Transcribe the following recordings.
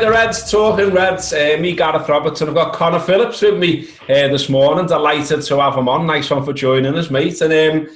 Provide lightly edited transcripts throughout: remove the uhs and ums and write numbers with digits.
the Reds, talking Reds. Me, Gareth Roberts, and I've got Connor Phillips with me this morning. Delighted to have him on. Nice one for joining us, mate. And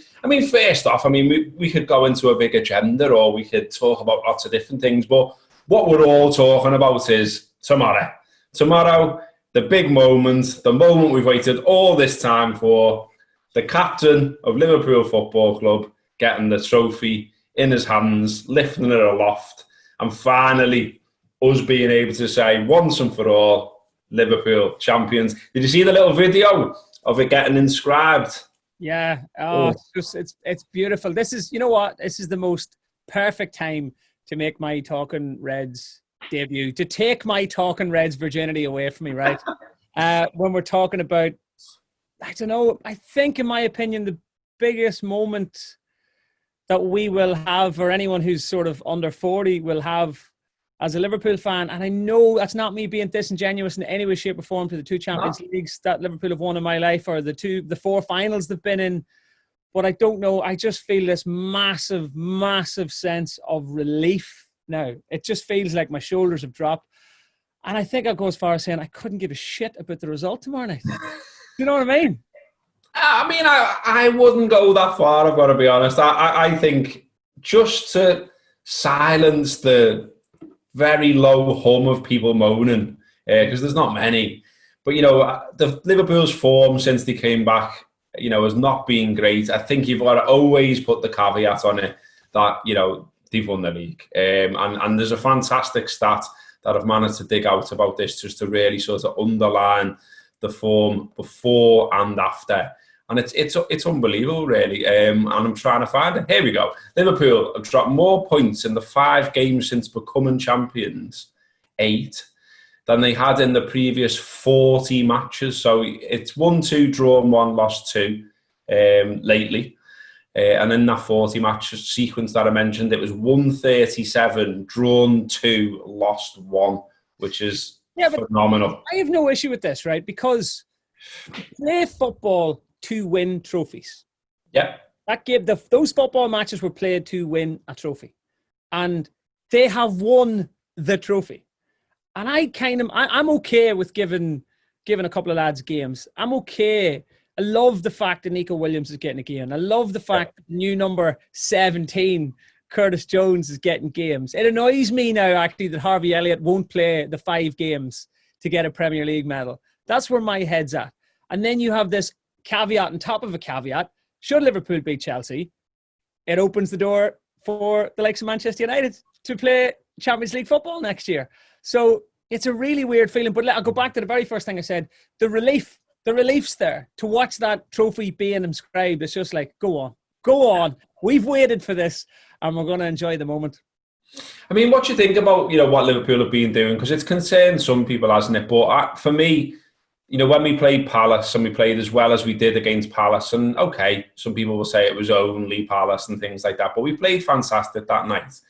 first off, we could go into a big agenda or we could talk about lots of different things, but what we're all talking about is tomorrow. Tomorrow, the big moment, the moment we've waited all this time for, the captain of Liverpool Football Club getting the trophy in his hands, lifting it aloft, and finally us being able to say once and for all, Liverpool champions. Did you see the little video of it getting inscribed? Yeah, it's beautiful. This is, you know what? This is the most perfect time to make my Talking Reds debut, to take my Talking Reds virginity away from me, right? When we're talking about, I don't know, I think in my opinion, the biggest moment that we will have, or anyone who's sort of under 40 will have as a Liverpool fan, and I know that's not me being disingenuous in any way, shape or form to the two Champions Leagues that Liverpool have won in my life, or the four finals they've been in, but I don't know, I just feel this massive, massive sense of relief now. It just feels like my shoulders have dropped, and I think I'll go as far as saying I couldn't give a shit about the result tomorrow night. You know what I mean? I wouldn't go that far, I've got to be honest. I think just to silence the very low hum of people moaning, because there's not many. But, the Liverpool's form since they came back, has not been great. I think you've got to always put the caveat on it that, they've won the league. And there's a fantastic stat that I've managed to dig out about this just to really sort of underline the form before and after. And it's unbelievable, really. And I'm trying to find it. Here we go. Liverpool have dropped more points in the 5 games since becoming champions, 8, than they had in the previous 40 matches. So it's 1-2, drawn 1, lost 2 lately. And in that 40 match sequence that I mentioned, it was 137, drawn 2, lost 1, which is phenomenal. I have no issue with this, right? Because play football to win trophies. Yeah. That gave those football matches were played to win a trophy. And they have won the trophy. And I'm okay with giving a couple of lads games. I'm okay. I love the fact that Nico Williams is getting a game. I love the fact that new number 17, Curtis Jones, is getting games. It annoys me now, actually, that Harvey Elliott won't play the 5 games to get a Premier League medal. That's where my head's at. And then you have this caveat on top of a caveat. Should Liverpool beat Chelsea, it opens the door for the likes of Manchester United to play Champions League football next year. So it's a really weird feeling. But I'll go back to the very first thing I said. The relief's there. To watch that trophy being inscribed, it's just like, go on. We've waited for this, and we're going to enjoy the moment. What do you think about, what Liverpool have been doing? Because it's concerned some people, hasn't it? But for me, when we played Palace and we played as well as we did against Palace, and okay, some people will say it was only Palace and things like that, but we played fantastic that night.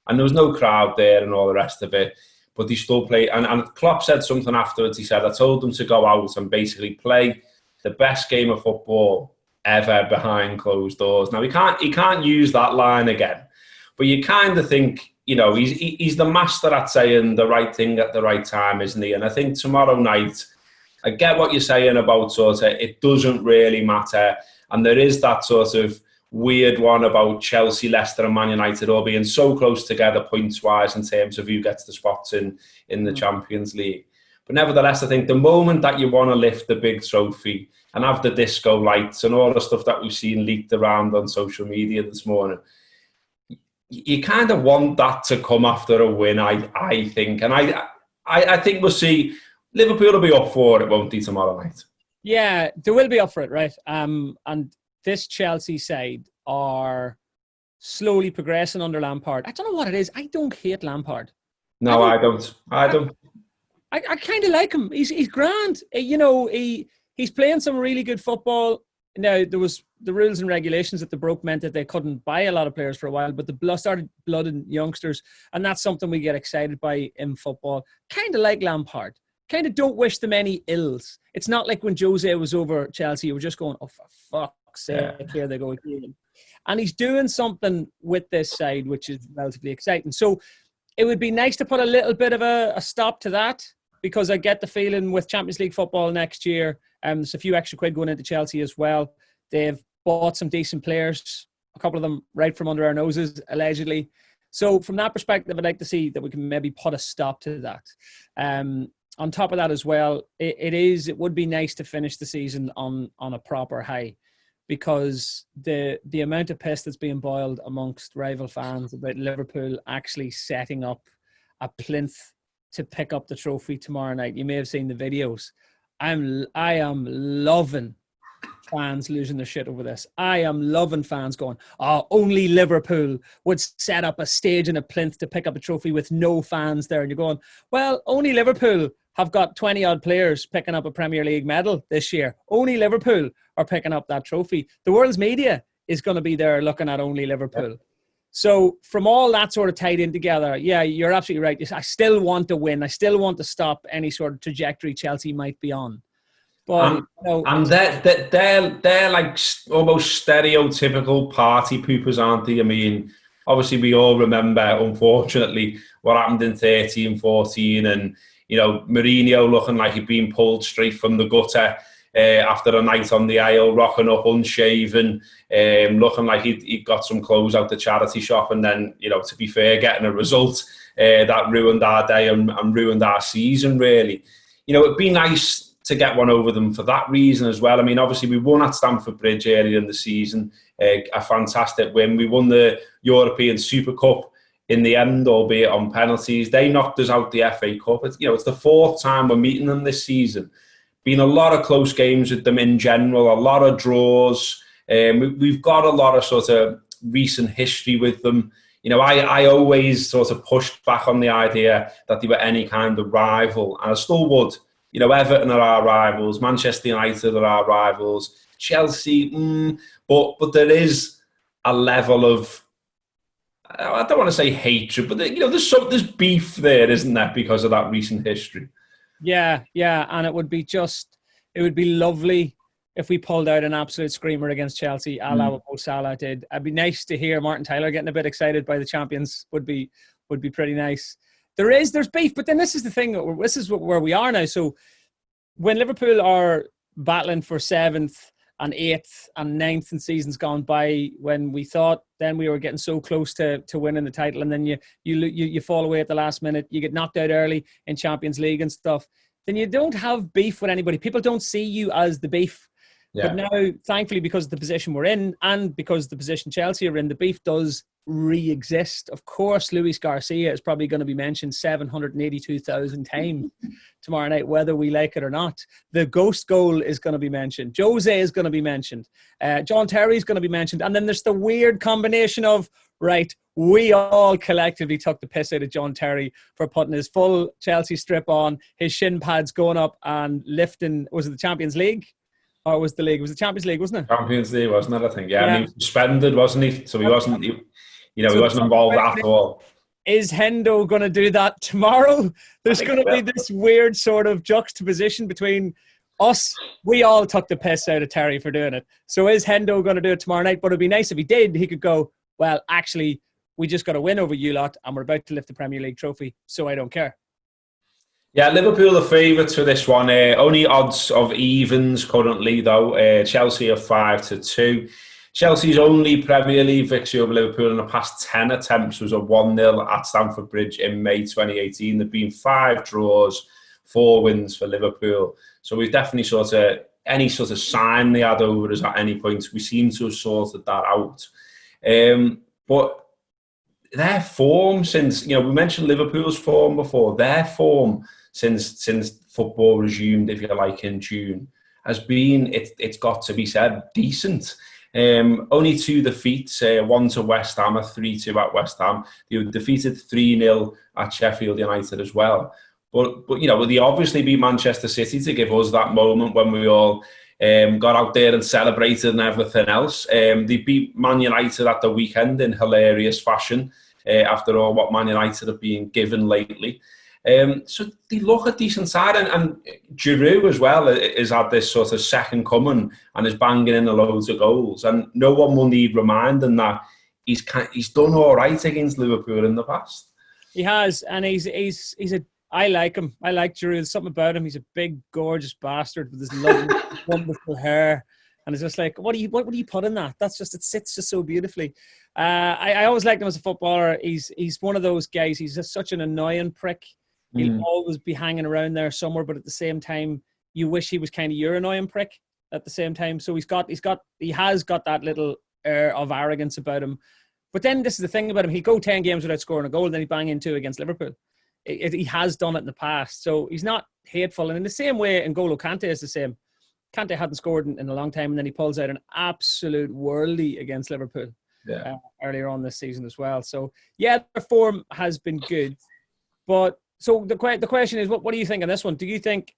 And there was no crowd there and all the rest of it, but they still played. And Klopp said something afterwards. He said, I told them to go out and basically play the best game of football ever behind closed doors. Now, he can't use that line again, but you kind of think, he's the master at saying the right thing at the right time, isn't he? And I think tomorrow night, I get what you're saying about sort of it doesn't really matter. And there is that sort of weird one about Chelsea, Leicester and Man United all being so close together points-wise in terms of who gets the spots in the Champions League. But nevertheless, I think the moment that you want to lift the big trophy and have the disco lights and all the stuff that we've seen leaked around on social media this morning, you kind of want that to come after a win, I think. And I think we'll see... Liverpool will be up for it, won't they, tomorrow night? Yeah, they will be up for it, right? And this Chelsea side are slowly progressing under Lampard. I don't know what it is. I don't hate Lampard. No, I don't. I kind of like him. He's grand. He's playing some really good football. Now, there was the rules and regulations that they broke meant that they couldn't buy a lot of players for a while, but the started blooding youngsters, and that's something we get excited by in football. Kind of like Lampard. Kind of don't wish them any ills. It's not like when Jose was over Chelsea, you were just going, oh, for fuck's sake, here they go again. And he's doing something with this side, which is relatively exciting. So it would be nice to put a little bit of a stop to that, because I get the feeling with Champions League football next year, there's a few extra quid going into Chelsea as well. They've bought some decent players, a couple of them right from under our noses, allegedly. So from that perspective, I'd like to see that we can maybe put a stop to that. On top of that as well, it would be nice to finish the season on a proper high, because the amount of piss that's being boiled amongst rival fans about Liverpool actually setting up a plinth to pick up the trophy tomorrow night. You may have seen the videos. I am loving fans losing their shit over this. I am loving fans going, oh, only Liverpool would set up a stage in a plinth to pick up a trophy with no fans there. And you're going, well, only Liverpool have got 20-odd players picking up a Premier League medal this year. Only Liverpool are picking up that trophy. The world's media is going to be there looking at only Liverpool. Yep. So from all that sort of tied in together, yeah, you're absolutely right. I still want to win. I still want to stop any sort of trajectory Chelsea might be on. But, and they're like almost stereotypical party poopers, aren't they? I mean, obviously we all remember, unfortunately, what happened in 13-14, and Mourinho looking like he'd been pulled straight from the gutter after a night on the aisle, rocking up unshaven, looking like he'd got some clothes out the charity shop, and then, to be fair, getting a result that ruined our day and ruined our season, really. It'd be nice to get one over them for that reason as well. I mean, obviously we won at Stamford Bridge earlier in the season, a fantastic win. We won the European Super Cup in the end, albeit on penalties. They knocked us out the FA Cup. It's the fourth time we're meeting them this season. Been a lot of close games with them in general, a lot of draws. We've got a lot of sort of recent history with them. I always sort of pushed back on the idea that they were any kind of rival, and I still would. Everton are our rivals, Manchester United are our rivals, Chelsea, but there is a level of, I don't want to say hatred, but there's beef there, isn't there, because of that recent history? Yeah, and it would be lovely if we pulled out an absolute screamer against Chelsea, a la what Mo Salah did. It'd be nice to hear Martin Tyler getting a bit excited by the champions. Would be pretty nice. There's beef, but then this is the thing. This is where we are now. So when Liverpool are battling for 7th and 8th and 9th in seasons gone by, when we thought then we were getting so close to winning the title, and then you fall away at the last minute, you get knocked out early in Champions League and stuff, then you don't have beef with anybody. People don't see you as the beef. Yeah. But now, thankfully, because of the position we're in and because the position Chelsea are in, the beef does re-exist. Of course, Luis Garcia is probably going to be mentioned 782,000 times tomorrow night, whether we like it or not. The ghost goal is going to be mentioned. Jose is going to be mentioned. John Terry is going to be mentioned. And then there's the weird combination of, right, we all collectively took the piss out of John Terry for putting his full Chelsea strip on, his shin pads going up and lifting, was it the Champions League? Or was the league? It was the Champions League, wasn't it? Champions League, wasn't it? I think, yeah. And he was suspended, wasn't he? So he wasn't, he wasn't involved at all. Is Hendo going to do that tomorrow? There's going to be this weird sort of juxtaposition between us. We all took the piss out of Terry for doing it. So is Hendo going to do it tomorrow night? But it'd be nice if he did. He could go, well, actually, we just got to win over you lot, and we're about to lift the Premier League trophy, so I don't care. Yeah, Liverpool are favourites for this one. Only odds of evens currently, though. Chelsea are 5-2. Chelsea's only Premier League victory over Liverpool in the past 10 attempts was a 1-0 at Stamford Bridge in May 2018. There have been 5 draws, 4 wins for Liverpool. So we've definitely sort of, any sort of sign they had over us at any point, we seem to have sorted that out. But their form since, we mentioned Liverpool's form before, their form since football resumed, if you like, in June, has been, it's got to be said, decent. Only 2 defeats, 1 to West Ham, a 3-2 at West Ham. They were defeated 3-0 at Sheffield United as well. But they obviously beat Manchester City to give us that moment when we all got out there and celebrated and everything else. They beat Man United at the weekend in hilarious fashion, after all what Man United have been given lately. So they look a decent side, and Giroud as well has had this sort of second coming and is banging in loads of goals, and no one will need reminding that he's done all right against Liverpool in the past. He has, and he's a. I like him. I like Giroud. There's something about him. He's a big, gorgeous bastard with his lovely, wonderful hair. And it's just like, what do you put in that? That's just, it sits just so beautifully. I always liked him as a footballer. He's one of those guys. He's just such an annoying prick. He'll always be hanging around there somewhere, but at the same time, you wish he was kind of your annoying prick at the same time. So he has got that little air of arrogance about him. But then this is the thing about him. He'll go 10 games without scoring a goal, and then he'd bang in 2 against Liverpool. He has done it in the past. So he's not hateful. And in the same way, N'Golo Kante is the same. Kante hadn't scored in a long time, and then he pulls out an absolute worldie against Liverpool earlier on this season as well. So, yeah, their form has been good. But so the question is, what do you think on this one? Do you think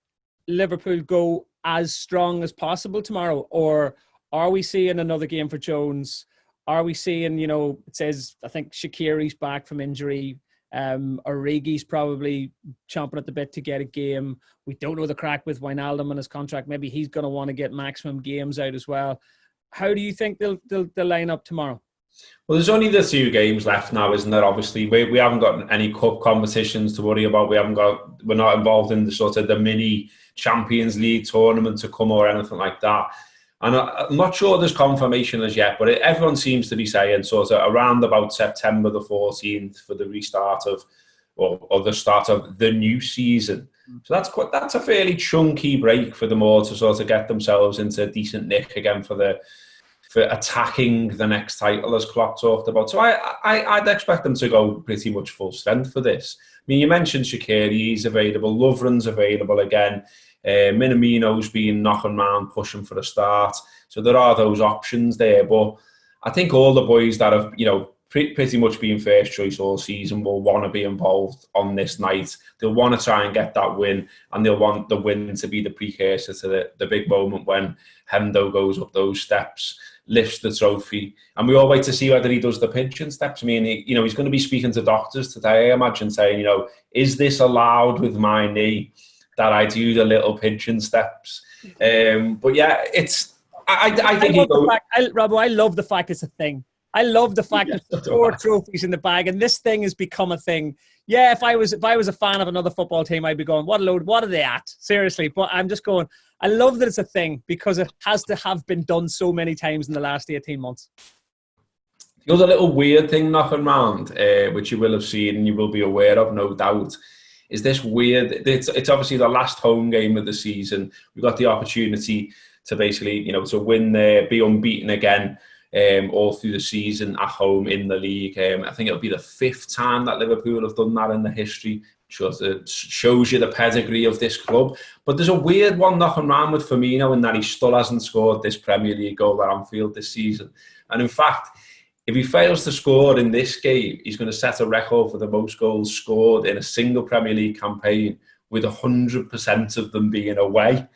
Liverpool go as strong as possible tomorrow, or are we seeing another game for Jones? Are we seeing, it says, I think Shaqiri's back from injury. Origi's probably chomping at the bit to get a game. We don't know the crack with Wijnaldum and his contract. Maybe he's going to want to get maximum games out as well. How do you think they'll line up tomorrow? Well, there's only the 2 games left now, isn't there? Obviously, we haven't got any cup competitions to worry about. We're not involved in the sort of the mini Champions League tournament to come or anything like that. And I'm not sure there's confirmation as yet, but everyone seems to be saying sort of around about September the 14th for the restart or the start of the new season. So that's a fairly chunky break for them all to sort of get themselves into a decent nick again for attacking the next title, as Klopp talked about. So I'd expect them to go pretty much full strength for this. I mean, you mentioned Shaqiri, he's available. Lovren's available again. Minamino's been knocking around, pushing for a start. So there are those options there. But I think all the boys that have, pretty much been first choice all season will want to be involved on this night. They'll want to try and get that win, and they'll want the win to be the precursor to the big moment when Hendo goes up those steps, lifts the trophy, and we all wait to see whether he does the pigeon steps. I mean, he's going to be speaking to doctors today, I imagine, saying, is this allowed with my knee that I do the little pigeon steps? But yeah, I think Robbo, I love the fact it's a thing. I love the fact that there's 4 trophies in the bag, and this thing has become a thing. Yeah, if I was a fan of another football team, I'd be going, what a load, what are they at? Seriously. But I'm just going, I love that it's a thing because it has to have been done so many times in the last 18 months. The other little weird thing knocking around, which you will have seen and you will be aware of, no doubt, is this weird, it's obviously the last home game of the season. We've got the opportunity to basically, to win there, be unbeaten again. All through the season at home in the league. I think it'll be the 5th time that Liverpool have done that in the history. It shows you the pedigree of this club. But there's a weird one knocking around with Firmino in that he still hasn't scored this Premier League goal at Anfield this season. And in fact, if he fails to score in this game, he's going to set a record for the most goals scored in a single Premier League campaign, with 100% of them being away.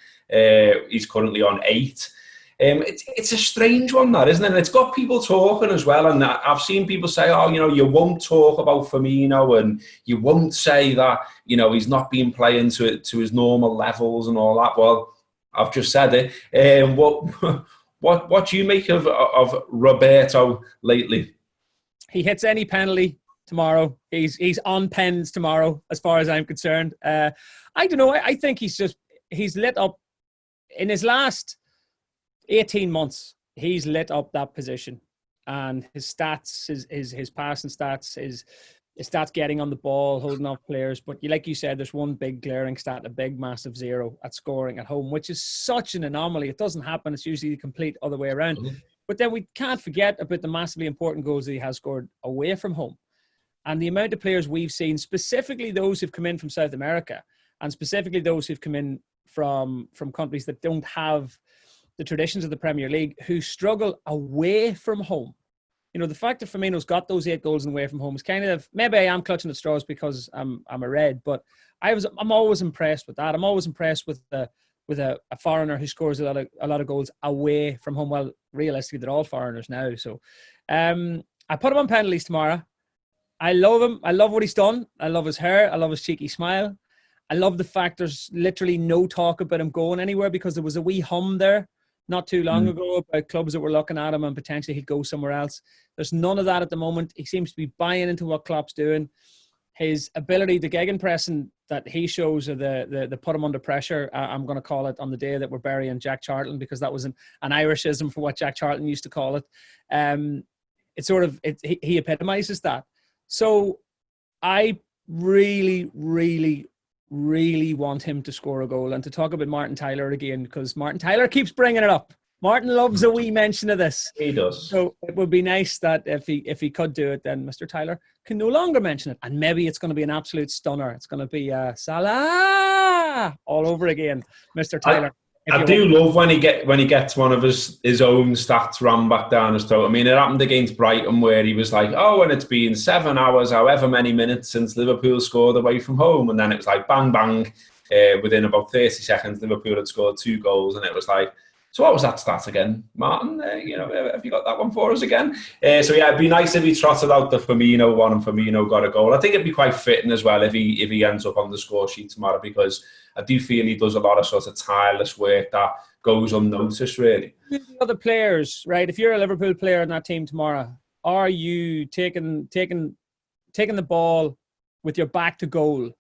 He's currently on 8. It's a strange one, that, isn't it? And it's got people talking as well. And I've seen people say, you won't talk about Firmino, and you won't say that, he's not been playing to his normal levels and all that. Well, I've just said it. What do you make of Roberto lately? He hits any penalty tomorrow. He's on pens tomorrow, as far as I'm concerned. I don't know. I think he's lit up in his last 18 months. He's lit up that position, and his stats, his passing stats, his stats getting on the ball, holding off players. But like you said, there's one big glaring stat, a big massive 0 at scoring at home, which is such an anomaly. It doesn't happen. It's usually the complete other way around. Mm-hmm. But then we can't forget about the massively important goals that he has scored away from home. And the amount of players we've seen, specifically those who've come in from South America, and specifically those who've come in from countries that don't have the traditions of the Premier League, who struggle away from home. The fact that Firmino's got those 8 goals away from home is kind of, maybe I am clutching at straws because I'm a red, but I'm always impressed with that. I'm always impressed with a foreigner who scores a lot of goals away from home. Well, realistically, they're all foreigners now. So I put him on penalties tomorrow. I love him. I love what he's done. I love his hair. I love his cheeky smile. I love the fact there's literally no talk about him going anywhere, because there was a wee hum there not too long ago about clubs that were looking at him and potentially he'd go somewhere else. There's none of that at the moment. He seems to be buying into what Klopp's doing. his ability, the gegenpressing that he shows, or the put him under pressure, I'm going to call it, on the day that we're burying Jack Charlton, because that was an Irishism for what Jack Charlton used to call it. He epitomizes that. So I really, really, really want him to score a goal. And to talk about Martin Tyler again, because Martin Tyler keeps bringing it up. Martin loves a wee mention of this. He does. So it would be nice that if he could do it, then Mr. Tyler can no longer mention it. And maybe it's going to be an absolute stunner. It's going to be Salah all over again, Mr. Tyler. I do love when he gets one of his own stats rammed back down his throat. I mean, it happened against Brighton where he was like, oh, and it's been 7 hours, however many minutes since Liverpool scored away from home. And then it was like, bang, bang. Within about 30 seconds, Liverpool had scored 2 goals. And it was like, so what was that stat again, Martin? Have you got that one for us again? So yeah, it'd be nice if he trotted out the Firmino one and Firmino got a goal. I think it'd be quite fitting as well if he ends up on the score sheet tomorrow, because I do feel he does a lot of sort of tireless work that goes unnoticed, really. The other players, right? If you're a Liverpool player in that team tomorrow, are you taking the ball with your back to goal?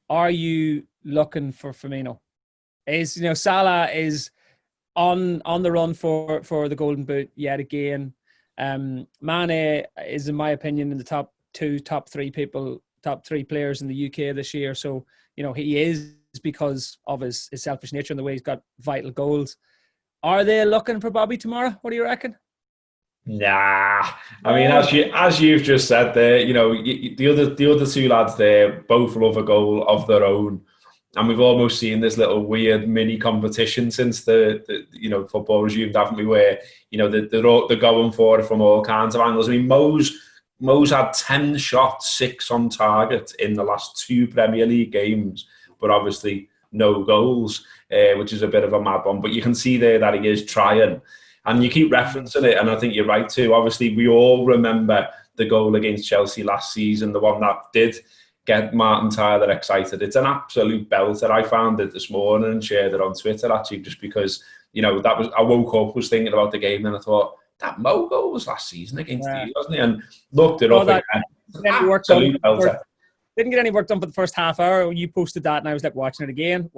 Are you looking for Firmino? Salah is on the run for the Golden Boot yet again. Mane is, in my opinion, in the top 3 players in the UK this year. So, he is, because of his selfish nature and the way he's got vital goals. Are they looking for Bobby tomorrow? What do you reckon? Nah. I mean, as you've just said there, the other 2 lads there both love a goal of their own. And we've almost seen this little weird mini competition since the football resumed, haven't we? Where they're going for it from all kinds of angles. I mean, Mo's had 10 shots, 6 on target in the last 2 Premier League games, but obviously no goals, which is a bit of a mad one. But you can see there that he is trying, and you keep referencing it, and I think you're right too. Obviously, we all remember the goal against Chelsea last season, the one that did get Martin Tyler excited. It's an absolute belter. I found it this morning and shared it on Twitter, actually, just because, I woke up, was thinking about the game, and I thought, that Mo goal was last season against you, wasn't he? And looked it up again. Absolute belter. Didn't get any work done for the first half hour. You posted that, and I was like watching it again.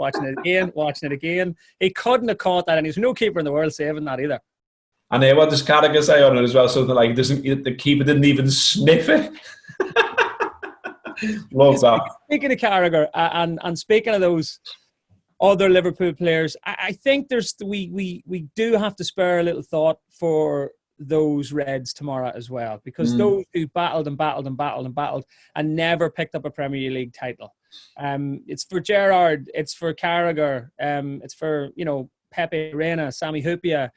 He couldn't have caught that, and there's no keeper in the world saving that either. And what does Carragher say on it as well? Something like, the keeper didn't even sniff it. Love that. Speaking of Carragher, and speaking of those other Liverpool players, I think we do have to spare a little thought for those Reds tomorrow as well, because those who battled and never picked up a Premier League title. It's for Gerrard, it's for Carragher, it's for Pepe Reina, Sami Hyypiä,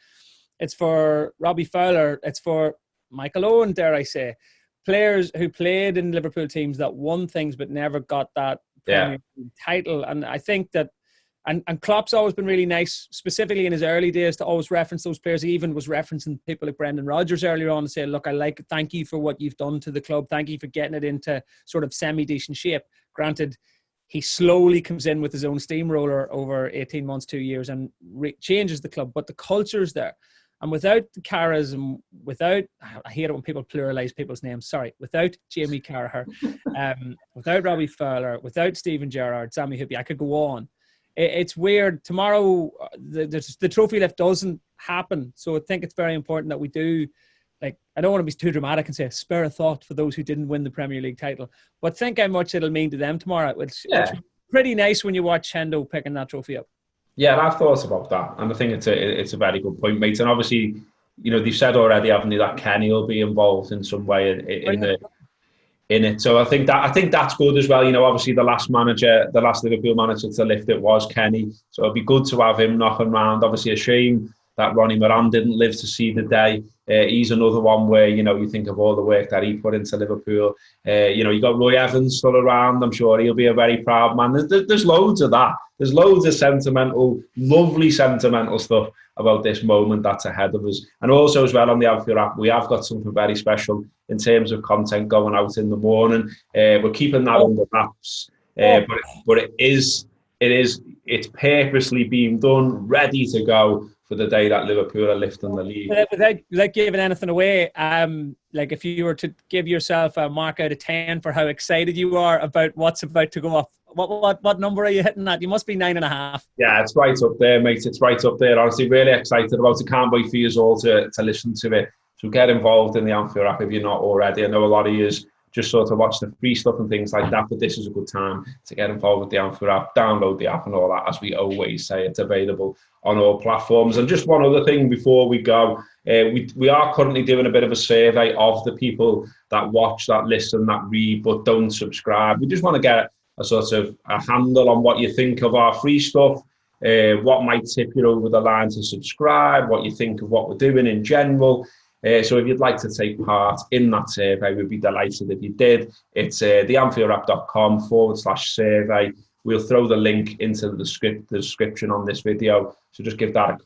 it's for Robbie Fowler, it's for Michael Owen, dare I say. Players who played in Liverpool teams that won things but never got that Premier League title. And I think that, and Klopp's always been really nice, specifically in his early days, to always reference those players. He even was referencing people like Brendan Rodgers earlier on and say, look, thank you for what you've done to the club. Thank you for getting it into sort of semi-decent shape. Granted, he slowly comes in with his own steamroller over 18 months, 2 years, and changes the club. But the culture's there. And without the charism, I hate it when people pluralize people's names. Sorry, without Jamie Carragher, without Robbie Fowler, without Steven Gerrard, Sami Hyypiä, I could go on. It's weird. Tomorrow, the trophy lift doesn't happen. So I think it's very important that we do, I don't want to be too dramatic and say, spare a thought for those who didn't win the Premier League title. But think how much it'll mean to them tomorrow. It's pretty nice when you watch Hendo picking that trophy up. Yeah, I've thought about that, and I think it's a very good point, mate. And obviously, they've said already, haven't they, that Kenny will be involved in some way in it. So I think that's good as well. Obviously the last Liverpool manager to lift it was Kenny, so it'll be good to have him knocking around. Obviously, a shame that Ronnie Moran didn't live to see the day. He's another one where, you think of all the work that he put into Liverpool. You got Roy Evans still around. I'm sure he'll be a very proud man. There's loads of that. There's loads of lovely sentimental stuff about this moment that's ahead of us. And also as well on the Anfield app, we have got something very special in terms of content going out in the morning. We're keeping that under wraps. But it's purposely being done, ready to go for the day that Liverpool are lifting the league. Without giving anything away, like if you were to give yourself a mark out of 10 for how excited you are about what's about to go off, what number are you hitting at? You must be 9.5. Yeah, it's right up there, mate. It's right up there. Honestly, really excited about it. Can't wait for you all to listen to it. So get involved in the Anfield app if you're not already. I know a lot of you just sort of watch the free stuff and things like that, but this is a good time to get involved with the Anfield app. Download the app and all that. As we always say, it's available on all platforms. And just one other thing before we go, we are currently doing a bit of a survey of the people that watch, that listen, that read, but don't subscribe. We just want to get a sort of a handle on what you think of our free stuff, what might tip you over the line to subscribe, what you think of what we're doing in general. So if you'd like to take part in that survey, we'd be delighted if you did. It's theanfieldapp.com/survey. We'll throw the link into the description on this video. So just give that a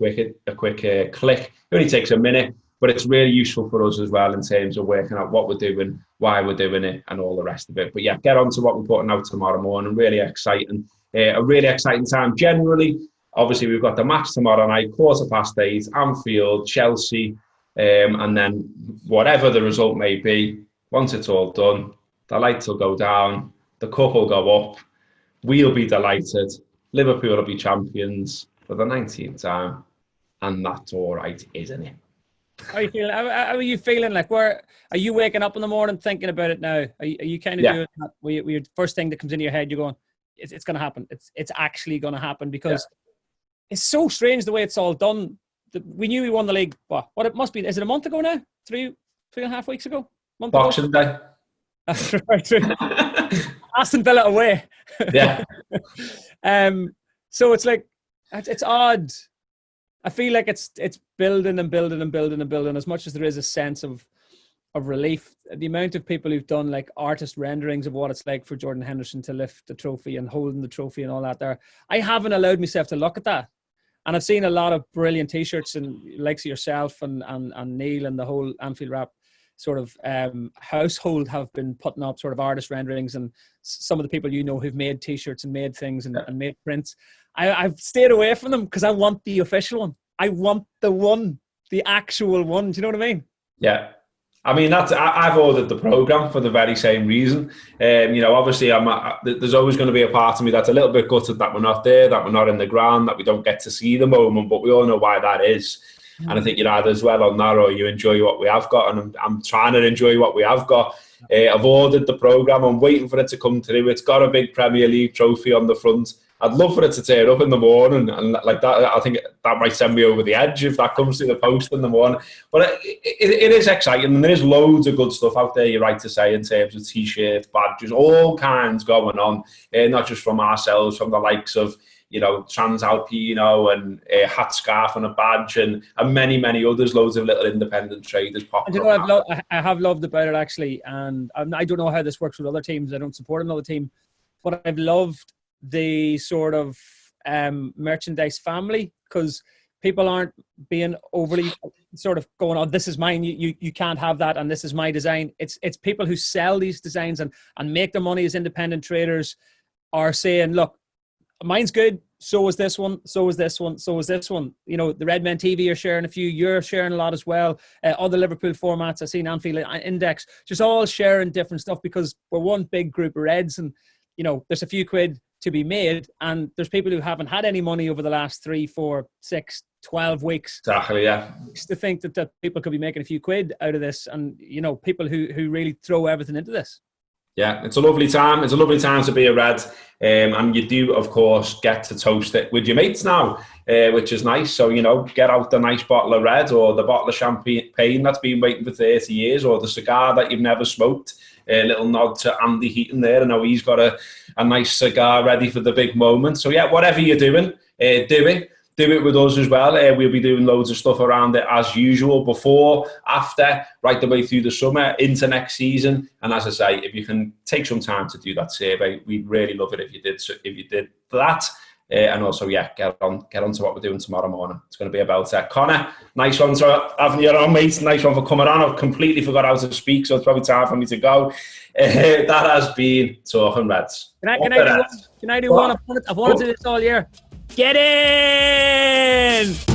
quick click. It only takes a minute, but it's really useful for us as well in terms of working out what we're doing, why we're doing it, and all the rest of it. But yeah, get on to what we're putting out tomorrow morning. Really exciting. A really exciting time generally. Obviously, we've got the match tomorrow night, 8:15, Anfield, Chelsea. And then whatever the result may be, once it's all done, the lights will go down, the cup will go up, we'll be delighted, Liverpool will be champions for the 19th time, and that's all right, isn't it? How are you feeling? How are you feeling? Like, where are you waking up in the morning thinking about it now? Are you kind of doing that? Your first thing that comes into your head, you're going, it's going to happen. It's actually going to happen, because it's so strange the way it's all done. We knew we won the league. What it must be? Is it a month ago now? 3.5 weeks ago? Boxing Day. That's right. True. Aston Villa away. Yeah. So it's like, it's odd. I feel like it's building and building and building and building. As much as there is a sense of relief, the amount of people who've done like artist renderings of what it's like for Jordan Henderson to lift the trophy and holding the trophy and all that there. I haven't allowed myself to look at that. And I've seen a lot of brilliant T-shirts, and likes of yourself and Neil and the whole Anfield Rap sort of household have been putting up sort of artist renderings, and some of the people who've made T-shirts and made things and made prints. I've stayed away from them because I want the official one. I want the actual one. Do you know what I mean? Yeah. I mean, I've ordered the programme for the very same reason. Obviously, there's always going to be a part of me that's a little bit gutted that we're not there, that we're not in the ground, that we don't get to see the moment, but we all know why that is. And I think you're either as well on that, or you enjoy what we have got, and I'm trying to enjoy what we have got. I've ordered the programme. I'm waiting for it to come through. It's got a big Premier League trophy on the front. I'd love for it to turn up in the morning, and like that, I think that might send me over the edge if that comes through the post in the morning. But it is exciting, and there's loads of good stuff out there, you're right to say, in terms of T-shirts, badges, all kinds going on, not just from ourselves, from the likes of, Transalpino and a hat, scarf and a badge, and many, many others, loads of little independent traders popping up. I have loved about it, actually, and I don't know how this works with other teams. I don't support another team, but I've loved the sort of merchandise family, because people aren't being overly sort of going, oh, this is mine, you can't have that, and this is my design. It's people who sell these designs and make their money as independent traders are saying, look, mine's good, so is this one, so is this one, so is this one. The Red Men TV are sharing a few, you're sharing a lot as well. Other Liverpool formats, I've seen Anfield Index, just all sharing different stuff, because we're one big group of Reds, and there's a few quid to be made, and there's people who haven't had any money over the last 3, 4, 6, 12 weeks. Exactly, yeah. To think that people could be making a few quid out of this, and people who really throw everything into this. Yeah, it's a lovely time. It's a lovely time to be a Red, and you do, of course, get to toast it with your mates now, which is nice. So, get out the nice bottle of Red, or the bottle of champagne that's been waiting for 30 years, or the cigar that you've never smoked. A little nod to Andy Heaton there. I know he's got a nice cigar ready for the big moment. So, yeah, whatever you're doing, do it. Do it with us as well. We'll be doing loads of stuff around it as usual, before, after, right the way through the summer, into next season. And as I say, if you can take some time to do that survey, we'd really love it if you did. So if you did that, and also, get on to what we're doing tomorrow morning. It's going to be about Connor. Nice one for having you on, mate. Nice one for coming on. I've completely forgot how to speak, so it's probably time for me to go. That has been Talking Reds. Can I do one? I've wanted to do this all year. Get in!